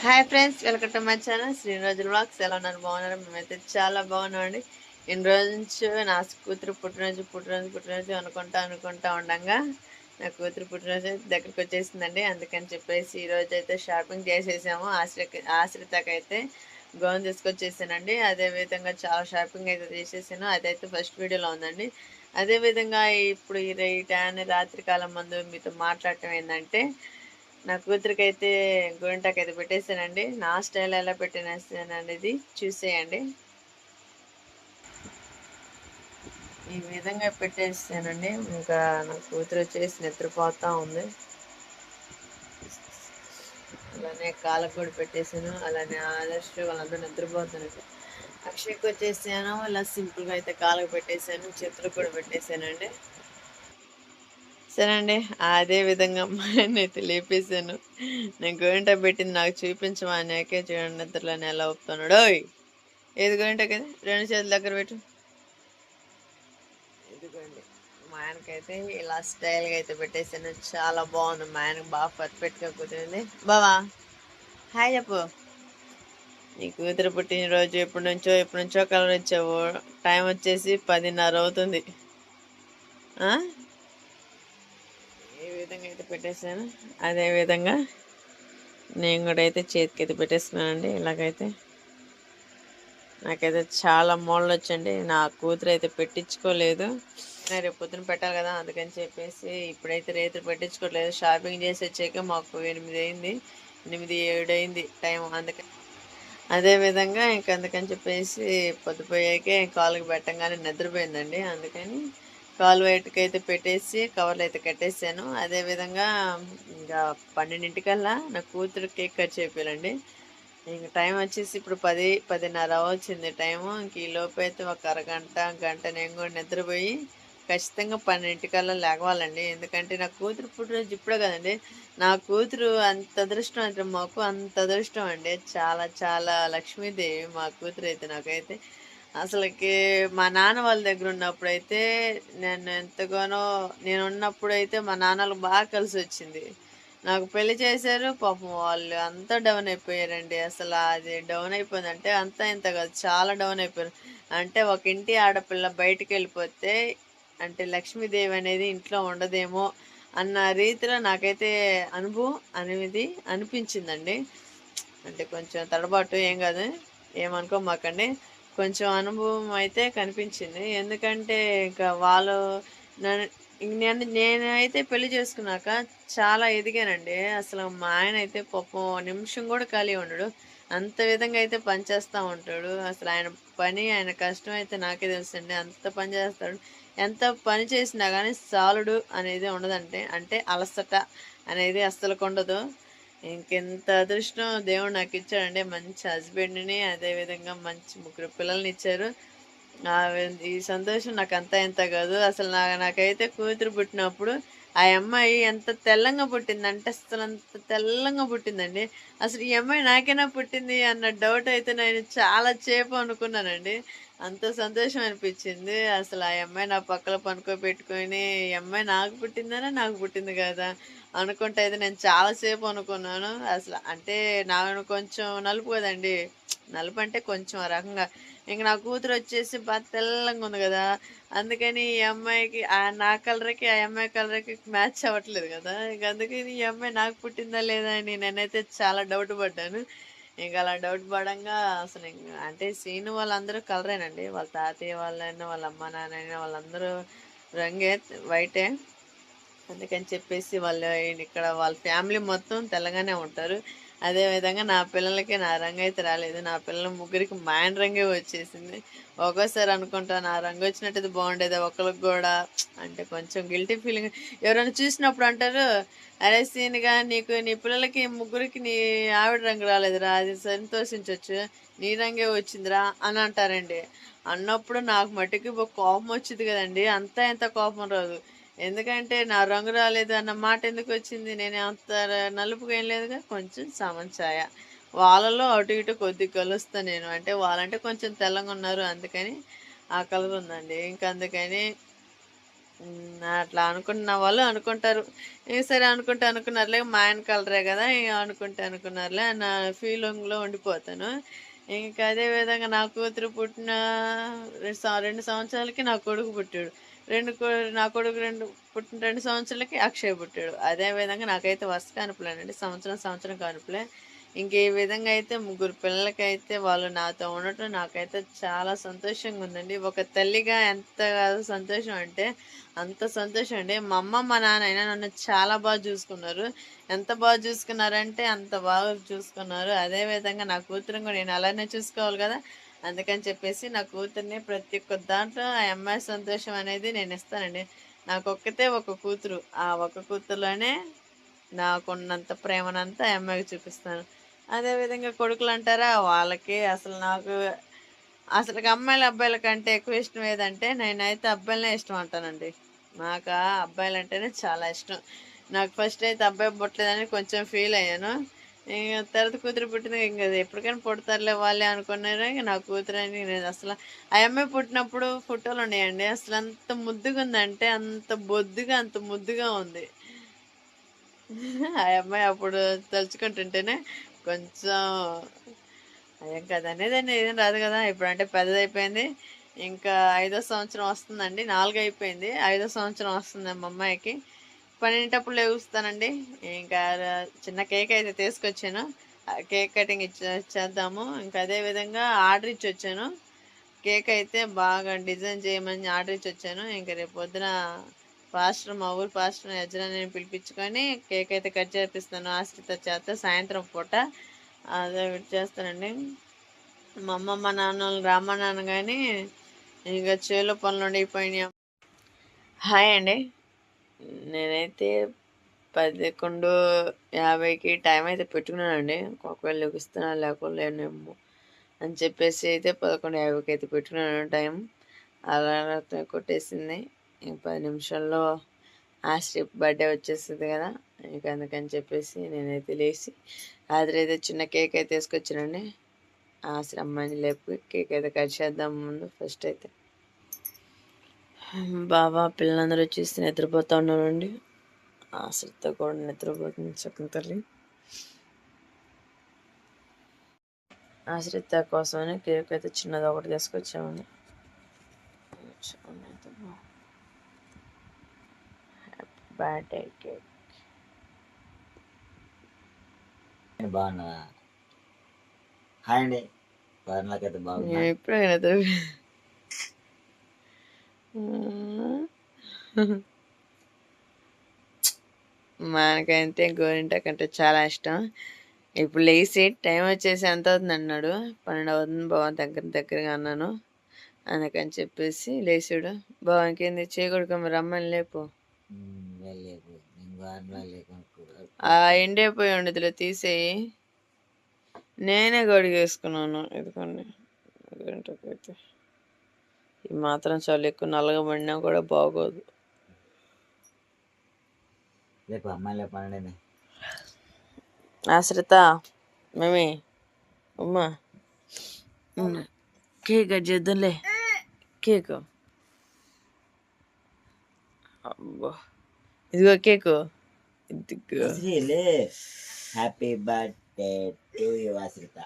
Hi friends, welcome to my channel Sriniroju vlogs. ఎలా ఉన్నారు? బాగున్నారు? మేమైతే చాలా బాగున్నామండి. ఇన్ని రోజుల నుంచి నా కూతురు పుట్టినరోజు అనుకుంటా ఉండంగా నా కూతురు పుట్టినరోజు దగ్గరికి వచ్చేసిందండి. అందుకని చెప్పేసి ఈరోజు అయితే షాపింగ్ చేసేసాము. ఆశ్రితకైతే గౌన్ తీసుకొచ్చేసానండి. అదేవిధంగా చాలా షాపింగ్ అయితే చేసేసాను. అదైతే ఫస్ట్ వీడియోలో ఉందండి. అదేవిధంగా ఇప్పుడు ఈ రాత్రి కాలం ముందు మీతో మాట్లాడటం ఏంటంటే, నా కూతురికైతే గోరింటాకైతే పెట్టేసానండి. నా స్టైల్ ఎలా పెట్టేసాను అనేది చూసేయండి. ఈ విధంగా పెట్టేసానండి. ఇంకా నా కూతురు వచ్చేసి నిద్రపోతా ఉంది. అలానే కాళ్ళకు కూడా పెట్టేసాను. అలానే ఆదర్శ్ వాళ్ళందరూ నిద్రపోతున్నారు. అక్షయ్కి వచ్చేసాను. ఇలా సింపుల్గా అయితే కాళ్ళకు పెట్టేశాను. చేతులకు కూడా పెట్టేశానండి. సరే అండి, అదే విధంగా అమ్మాయిని అయితే లేపేశాను. నేను గోరింట పెట్టింది నాకు చూపించమానాకే చూడండి నిద్రలోనే ఎలా ఒప్పుతున్నాడు. ఓయ్, ఏది గోరింట కదా, రెండు చేతుల దగ్గర పెట్టు. ఇదిగోండి, మా ఆయనకైతే ఇలా స్టైల్గా అయితే పెట్టేశాను. చాలా బాగుంది. మా ఆయనకు బాగా పర్ఫెక్ట్గా కుదిరింది. బావా హాయ్ చెప్పు. నీ కూతురు పుట్టినరోజు ఎప్పటి నుంచో కలర్ ఇచ్చావు. టైం వచ్చేసి 10:30 అవుతుంది. ఏ విధంగా అయితే పెట్టేశాను అదే విధంగా నేను కూడా అయితే చేతికి అయితే పెట్టేస్తున్నానండి. ఇలాగైతే నాకైతే చాలా మోడల్ వచ్చండి. నా కూతురు అయితే పెట్టించుకోలేదు. రేపు పొద్దున పెట్టాలి కదా, అందుకని చెప్పేసి ఇప్పుడైతే రేతులు పెట్టించుకోవట్లేదు. షాపింగ్ చేసి వచ్చాక మాకు 8 అయింది, 8, 7 అయింది టైం. అదేవిధంగా అందుకని చెప్పేసి పొద్దుపోయాకే కాలుకి పెట్టంగానే నిద్రపోయిందండి. అందుకని కాలు బయటకైతే పెట్టేసి కవర్లు అయితే కట్టేసాను. అదేవిధంగా ఇంకా 12 నా కూతురు కేక్ కట్ చేయాలండి. ఇంక టైం వచ్చేసి ఇప్పుడు 10:30 వచ్చింది టైము. ఇంక ఈ లోపు అయితే ఒక గంట నేను కూడా నిద్రపోయి ఖచ్చితంగా 12 లేవాలండి. ఎందుకంటే నా కూతురు పుట్టినరోజు ఇప్పుడే కదండి. నా కూతురు అంత అదృష్టం అంటే మాకు అంత అదృష్టం అండి. చాలా చాలా లక్ష్మీదేవి మా కూతురు అయితే. నాకైతే అసలుకి మా నాన్న వాళ్ళ దగ్గర ఉన్నప్పుడైతే నేను ఉన్నప్పుడైతే మా నాన్నలకు బాగా కలిసి వచ్చింది. నాకు పెళ్లి చేశారు. పాపం వాళ్ళు అంతా డౌన్ అయిపోయారండి. అసలు అది డౌన్ అయిపోయిందంటే అంతా ఇంత కాదు, చాలా డౌన్ అయిపోయారు. అంటే ఒక ఇంటి ఆడపిల్ల బయటికి వెళ్ళిపోతే అంటే లక్ష్మీదేవి అనేది ఇంట్లో ఉండదేమో అన్న రీతిలో నాకైతే అనుభవం అనేది అనిపించిందండి. అంటే కొంచెం తడబాటు ఏం కాదు, ఏమనుకోమాకండి. కొంచెం అనుభవం అయితే కనిపించింది. ఎందుకంటే ఇంకా వాళ్ళు నేనైతే పెళ్లి చేసుకున్నాక చాలా ఎదిగానండి. అసలు మా ఆయన అయితే పాపం నిమిషం కూడా ఖాళీ ఉండడు. అంత విధంగా అయితే పని చేస్తూ ఉంటాడు. అసలు ఆయన పని, ఆయన కష్టం అయితే నాకే తెలుసండి. అంత పని చేస్తాడు. ఎంత పని చేసినా కానీ సాలుడు అనేది ఉండదంటే, అంటే అలసట అనేది అస్సలు ఉండదు. ఇంకెంత అదృష్టం దేవుడు నాకు ఇచ్చాడండి. మంచి హస్బెండ్ని, అదేవిధంగా మంచి 3 పిల్లల్ని ఇచ్చారు. ఈ సంతోషం నాకు అంతా ఇంత కాదు. అసలు నాకైతే కూతురు పుట్టినప్పుడు ఆ అమ్మాయి ఎంత తెల్లంగా పుట్టిందంటే అసలు అంత తెల్లంగా పుట్టిందండి. అసలు ఈ అమ్మాయి నాకైనా పుట్టింది అన్న డౌట్ అయితే నేను చాలా సేపు అనుకున్నానండి. అంత సంతోషం అనిపించింది. అసలు ఆ అమ్మాయి నా పక్కన పనుకోబెట్టుకొని ఈ అమ్మాయి నాకు పుట్టింది కదా అనుకుంటే అయితే నేను చాలాసేపు అనుకున్నాను. అసలు అంటే నాకు కొంచెం నలుపు కదండి, నలుపు అంటే కొంచెం ఆ రకంగా. ఇంక నా కూతురు వచ్చేసి బాగా తెల్లంగా ఉంది కదా, అందుకని ఈ అమ్మాయికి నా కలర్కి ఆ అమ్మాయి కలర్కి మ్యాచ్ అవ్వట్లేదు కదా. ఇంక అందుకని ఈ అమ్మాయి నాకు పుట్టిందా లేదా అని నేనైతే చాలా డౌట్ పడ్డాను. ఇంక అలా డౌట్ పడంగా అసలు అంటే సీను వాళ్ళందరూ కలరేనండి. వాళ్ళ తాతయ్య వాళ్ళైనా, వాళ్ళ అమ్మ నాన్న వాళ్ళందరూ రంగే వైటే. అందుకని చెప్పేసి ఇక్కడ వాళ్ళ ఫ్యామిలీ మొత్తం తెల్లగానే ఉంటారు. అదేవిధంగా నా పిల్లలకి నా రంగు అయితే రాలేదు. నా పిల్లల ముగ్గురికి మా ఆయన రంగే వచ్చేసింది. ఒక్కోసారి అనుకుంటా నా రంగు వచ్చినట్టు బాగుండేది ఒకరికి కూడా. అంటే కొంచెం గిల్టీ ఫీలింగ్. ఎవరైనా చూసినప్పుడు అంటారు, అరే సీన్గా నీ పిల్లలకి ముగ్గురికి నీ ఆవిడ రంగు రాలేదురా, అది సంతోషించవచ్చు, నీ రంగే వచ్చిందిరా అని అంటారండి. అన్నప్పుడు నాకు మట్టికి కోపం వచ్చింది కదండి. అంతా ఎంత కోపం రాదు. ఎందుకంటే నా రంగు రాలేదు అన్న మాట ఎందుకు వచ్చింది? నేను అంత నలుపుగా ఏం లేదుగా, కొంచెం ఛాయ. వాళ్ళలో అటు ఇటు కొద్దిగా కలుస్తా నేను. అంటే వాళ్ళంటే కొంచెం తెల్లగా ఉన్నారు, అందుకని ఆ కలర్ ఉందండి. ఇంకా అందుకని అట్లా అనుకున్న వాళ్ళు అనుకుంటారు. సరే అనుకున్నారులే మా ఆయన కలరే కదా ఇక అనుకున్నారులే నా ఫీలింగ్లో ఉండిపోతాను. ఇంకా అదే విధంగా నా కూతురు పుట్టిన 2 సంవత్సరాలకి నా కొడుకు పుట్టాడు. నా కొడుకు పుట్టిన 2 సంవత్సరాలకి అక్షయ్ పుట్టాడు. అదే విధంగా నాకైతే వరుస కానుపులేనండి, సంవత్సరం కానుపులే. ఇంక ఈ విధంగా అయితే ముగ్గురు పిల్లలకైతే వాళ్ళు నాతో ఉండటం నాకైతే చాలా సంతోషంగా ఉందండి. ఒక తల్లిగా ఎంత సంతోషం అంటే అంత సంతోషం అండి. మా అమ్మ మా నాన్న అయినా నన్ను చాలా బాగా చూసుకున్నారు. ఎంత బాగా చూసుకున్నారంటే అంత బాగా చూసుకున్నారు. అదే విధంగా నా కూతురుని కూడా నేను అలానే చూసుకోవాలి కదా, అందుకని చెప్పేసి నా కూతుర్ని ప్రతి ఒక్క దాంట్లో ఆ అమ్మాయి సంతోషం అనేది నేను ఇస్తానండి. నాకొక్కతే ఒక కూతురు. ఆ ఒక్క కూతురులోనే నాకున్నంత ప్రేమనంతా ఆ అమ్మాయికి చూపిస్తాను. అదే విధంగా కొడుకులు అంటారా, వాళ్ళకి అసలుకి అమ్మాయిలు అబ్బాయిల కంటే ఎక్కువ ఇష్టం ఏదంటే నేనైతే అబ్బాయిలనే ఇష్టం అంటానండి. నాకు అబ్బాయిలంటేనే చాలా ఇష్టం. నాకు ఫస్ట్ అయితే అబ్బాయి పుట్టలేదని కొంచెం ఫీల్ అయ్యాను. ఇంక తర్వాత కూతురు పుట్టింది. ఇంక ఎప్పటికైనా పుడతారులే వాళ్ళే అనుకున్నారు. ఇంక నా కూతురు అని నేను అసలు ఆ అమ్మాయి పుట్టినప్పుడు ఫోటోలు ఉన్నాయండి. అసలు అంత ముద్దుగా ఉందంటే అంత బొద్దుగా అంత ముద్దుగా ఉంది. ఆ అమ్మాయి అప్పుడు తలుచుకుంటుంటేనే కొంచెం ఏం కదనేదండి, ఏం రాదు కదా. ఇప్పుడంటే పెద్దదైపోయింది. ఇంకా 5వ సంవత్సరం వస్తుందండి. 4 అయిపోయింది, 5వ సంవత్సరం వస్తుంది మా అమ్మాయికి. పన్నెండప్పుడు లేగుస్తానండి. ఇంకా చిన్న కేక్ అయితే తీసుకొచ్చాను. కేక్ కటింగ్ ఇచ్చేద్దాము. ఇంకా అదే విధంగా ఆర్డర్ ఇచ్చి వచ్చాను. కేక్ అయితే బాగా డిజైన్ చేయమని ఆర్డర్ ఇచ్చి వచ్చాను. ఇంకా రేపు పొద్దున మా ఊరు పాస్టర్ యజమానిని పిలిపించుకొని కేక్ అయితే కట్ చేపిస్తాను ఆశ్రిత చేత సాయంత్రం పూట. అదే చేస్తానండి. మా అమ్మ మా నాన్న రామన్నాను కానీ ఇక చేలో పనులు ఉండిపోయినాయి. హాయ్ అండి, నేనైతే 11:50కి టైం అయితే పెట్టుకున్నానండి. ఒకవేళ లెగుస్తున్నా లేనేమో అని చెప్పేసి అయితే 11:50కి అయితే పెట్టుకున్నాను టైం. అలా కొట్టేసింది. 10 నిమిషాల్లో ఆశ్రిప్ బర్త్డే వచ్చేస్తుంది కదా, ఇంక అందుకని చెప్పేసి నేనైతే లేచి రాత్రి అయితే చిన్న కేక్ అయితే తీసుకొచ్చానండి. అమ్మాయిని లేపి కేక్ అయితే కట్ చేద్దాం. ముందు ఫస్ట్ అయితే బాబా పిల్లలందరూ వచ్చేసి నిద్రపోతూ ఉన్నారండి. ఆశ్రిత కూడా నిద్రపోతుంది చక్కని తల్లి. ఆశ్రిత కోసమని కేక్ అయితే చిన్నది ఒకటి తీసుకొచ్చామండి. బర్త్డే కేక్ బాగున్నావా? హాయ్ అండి, నాకైతే బాగున్నా. ఎప్పుడైనా మనకైతే గోరింటాకు అంటే చాలా ఇష్టం. ఇప్పుడు లేచి టైం వచ్చేసి ఎంత అవుతుంది అన్నాడు. 12 అవుతుంది బావ, దగ్గరగా అన్నాను. అందుకని చెప్పేసి లేచాడు. బావ ఇంకేంది చేయకూడదు, మరి అమ్మని లేపు. ఎండిపోయి ఉండదులే తీసేయి. నేనే గడిగేసుకున్నాను. ఎందుకండి అయితే ఈ మాత్రం చాలా ఎక్కువ నల్లగా పడినా కూడా బాగోదు. ఆశ్రిత మేమే అమ్మా కేక్ కట్ చేద్దాంలే. కేక్ అబ్బా, ఇదిగో cake. Happy birthday to you ఆశ్రిత.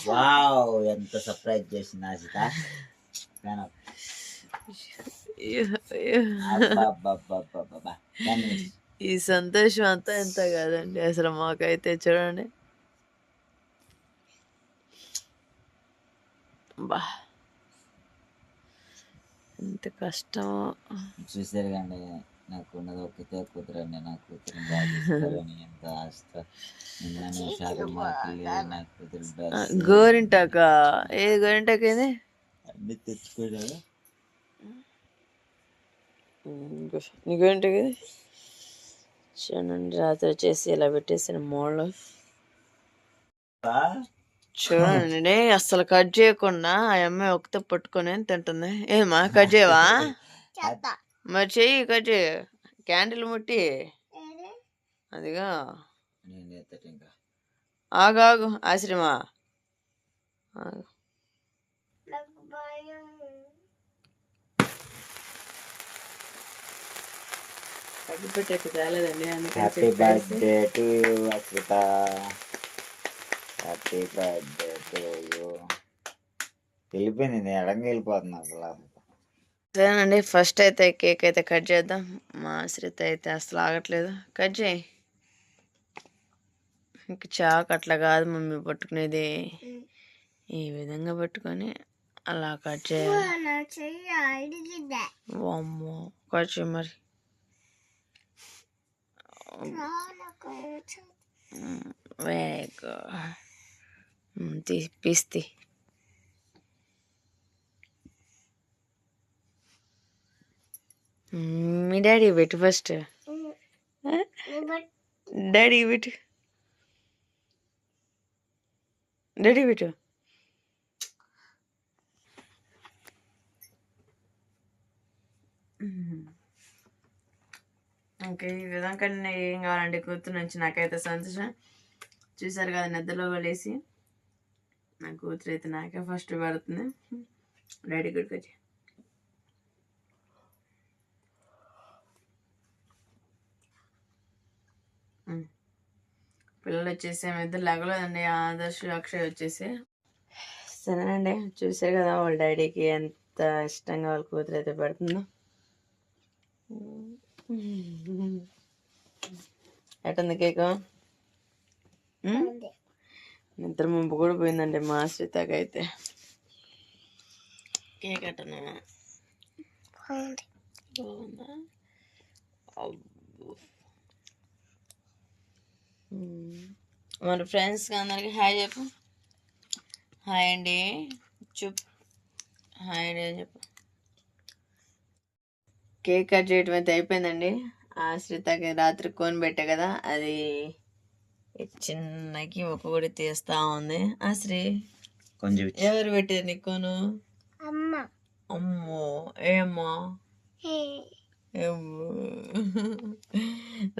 వావ్, ఎంత సర్ప్రైజ్ చేసింది ఆశ్రిత. ఈ సంతోషం అంతా ఎంత కాదండి అసలు మాకైతే. చూడండి బా ఎంత కష్టం చూసారు కండి. నాకు ఉన్నది ఒక్కతే కూతురండి. నా కూతురు బాగుంది. ఎంత ఆస్త నా కూతురు గోరింటాక ఏది గోరింటాక ఏది అన్ని తెచ్చుకోడా. నీ గోరింటాక ఏది చూడండి. రాత్రి వచ్చేసి ఇలా పెట్టేసిన మూలలో చూడండి. అసలు కట్ చేయకుండా ఆ అమ్మాయి ఒకతే పట్టుకొని తింటుంది. ఏమా కట్ చేయవా? మరి చెయ్యి, కట్ చేయి. క్యాండిల్ ముట్టి అదిగా. ఆగాగు ఆశ్రమా. అగ్గిపెట్టెకి తేలేదండి, అందుకని హ్యాపీ చెప్పేసి birthday to you Ashritha. Happy birthday to you. వెళ్ళిపోయింది, నేను ఎడంగా వెళ్ళిపోతున్నా అసలు. సరేనండి, ఫస్ట్ అయితే కేక్ అయితే కట్ చేద్దాం. మా శ్రీత అయితే అసలు ఆగట్లేదు. కట్ చేయి. ఇంక చాకు అట్లా కాదు మమ్మీ పట్టుకునేది, ఈ విధంగా పట్టుకొని అలా కట్ చేయాలి. వామ్మో, కట్ చేయి మరి. Very good. తీస్తి. మీ డాడీ పెట్టు ఫస్ట్. డాడీ పెట్టు. డాడీ పెట్టు. ఓకే, ఈ విధంగా ఏం కావాలంటే కూతురు నుంచి నాకైతే సంతోషం. చూసారు కదా, నిద్రలో వెళ్ళేసి నా కూతురు అయితే నాకే ఫస్ట్ పడుతుంది. డాడీ గుడికి వచ్చి పిల్లలు వచ్చేసి ఇద్దరు లేగలేదండి, ఆదర్శ్ అక్షయ్ వచ్చేసి. సరేనండి, చూసారు కదా వాళ్ళ డాడీకి ఎంత ఇష్టంగా వాళ్ళ కూతురు అయితే పెడుతుందో. ఎట్టుంది కేక్? నిద్ర ముంపు కూడా పోయిందండి మా శ్రీతకి అయితే. కేక్ ఎట్టనా బాగుందా? మరి ఫ్రెండ్స్కి అందరికి హాయ్ చెప్పు. హాయ్ అండి చూప్. హాయ్ అండి అని చెప్పు. కేక్ కట్ చేయటం అయితే అయిపోయిందండి. ఆ శ్రీతకి రాత్రి కోన్ పెట్టా కదా, అది చిన్నకి ఒక్కొక్కటి తీస్తా ఉంది. ఆ శ్రీ కొంచెం ఎవరు పెట్టారు నీకు కోను? అమ్మో, ఏమ్మా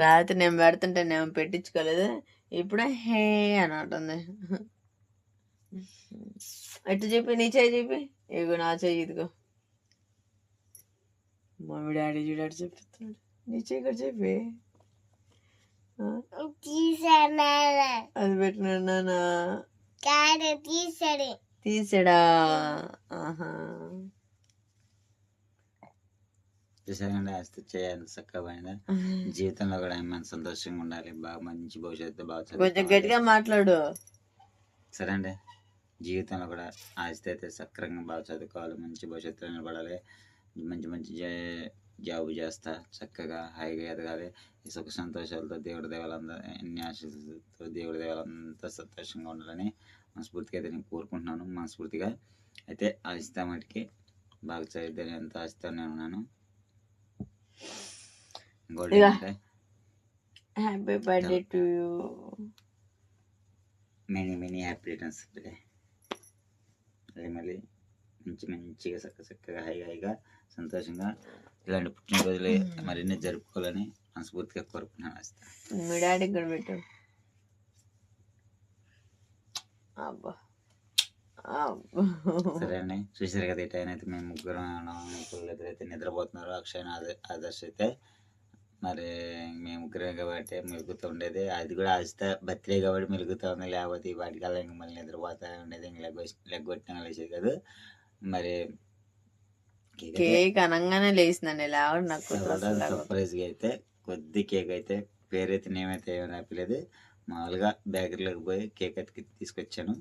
రాత్రి నేను పెడుతుంటే నేను పెట్టించుకోలేదు, ఇప్పుడు హే అని అంటుంది. ఎటు చెప్పి, నీ చేయి చెప్పి. ఇగో నా చెయ్యి ఇదిగో. మమ్మీ డాడీ చూడాడు చెప్తున్నాడు, నీ చెయ్యి కూడా చెప్పి. అది పెట్టినాడు నాన్న, తీసాడా? ఆహా, చూసానండి, ఆస్తి చేయాలి చక్కగా పోయిందా. జీవితంలో కూడా ఏమైనా సంతోషంగా ఉండాలి, బాగా మంచి భవిష్యత్తు, బాగా కొంచెం గట్టిగా మాట్లాడు. సరే అండి, జీవితంలో కూడా ఆస్తి అయితే సక్రంగా బాగా చదువుకోవాలి, మంచి భవిష్యత్తులో నిలబడాలి, మంచి మంచి జాబ్ చేస్తా చక్కగా హాయిగా ఎదగాలి. ఈ సుఖ సంతోషాలతో దేవుడి దేవాలంతా, ఎన్ని ఆశీస్సులతో దేవుడి దేవాలంతా సంతోషంగా ఉండాలని మనస్ఫూర్తిగా అయితే నేను కోరుకుంటున్నాను. మనస్ఫూర్తిగా అయితే ఆశిస్తా మటుకి బాగా చదివితే ఎంత ఆశిస్తానే ఉన్నాను. ఇంకోటి ఏంటంటే happy birthday to you. Many happy returns day. మళ్ళీ మంచిగా చక్కగా హాయిగా సంతోషంగా ఇలాంటి పుట్టినరోజులు మరిన్ని జరుపుకోవాలని మనస్ఫూర్తిగా కోరుకుంటున్నాను. మీ డాడీకి కూడా పెట్టు. సరే అండి, చూసారు కదా, ఈ టైం అయితే మేము ముగ్గురం పిల్లలు అయితే నిద్రపోతున్నారు. అక్షయ్ ఆదర్శ్ అయితే మరి మేము ముగ్గురం కాబట్టి మెలుగుతూ ఉండేది. అది కూడా ఆస్త బర్త్డే కాబట్టి మెలుగుతూ ఉంది, లేకపోతే వాటికల్లా ఇంక మళ్ళీ నిద్రపోతూ ఉండేది. ఇంక లెగ్గొట్టిన లేచేది కాదు. మరి కేక్ అనగానే లేచిందండి, లేవడం నాకు సర్ప్రైజ్గా అయితే కొద్ది కేక్ అయితే పేరైతే నేమైతే ఏమైనా ఆపలేదు. మామూలుగా బేకరీలోకి పోయి కేక్ అయితే తీసుకొచ్చాను.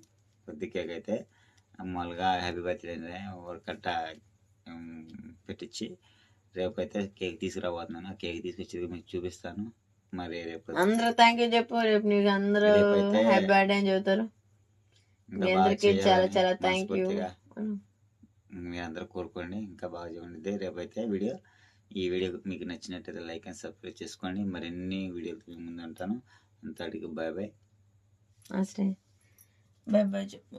కొద్ది కేక్ అయితే మామూలుగా హ్యాపీ బర్త్డే ఒక కట్ట పెట్టించి రేపు అయితే కేక్ తీసుకురాబోతున్నాను. ఆ కేక్ తీసుకొచ్చి మీకు చూపిస్తాను. మరి రేపు అందరూ థ్యాంక్ యూ చెప్పు. రేపు నీకు అందరూ హ్యాపీ బర్త్డే అని చెబుతారు. చాలా చాలా థ్యాంక్ యూ. మీరు అందరూ కోరుకోండి, ఇంకా బాగా ఉండిద్ది. రేపైతే ఈ వీడియో మీకు నచ్చినట్టయితే లైక్ అండ్ సబ్స్క్రైబ్ చేసుకోండి. మరిన్ని వీడియోలు ముందు ఉంటాను. అంతటికి బాయ్ బాయ్. బాయ్ బాయ్ చెప్పు.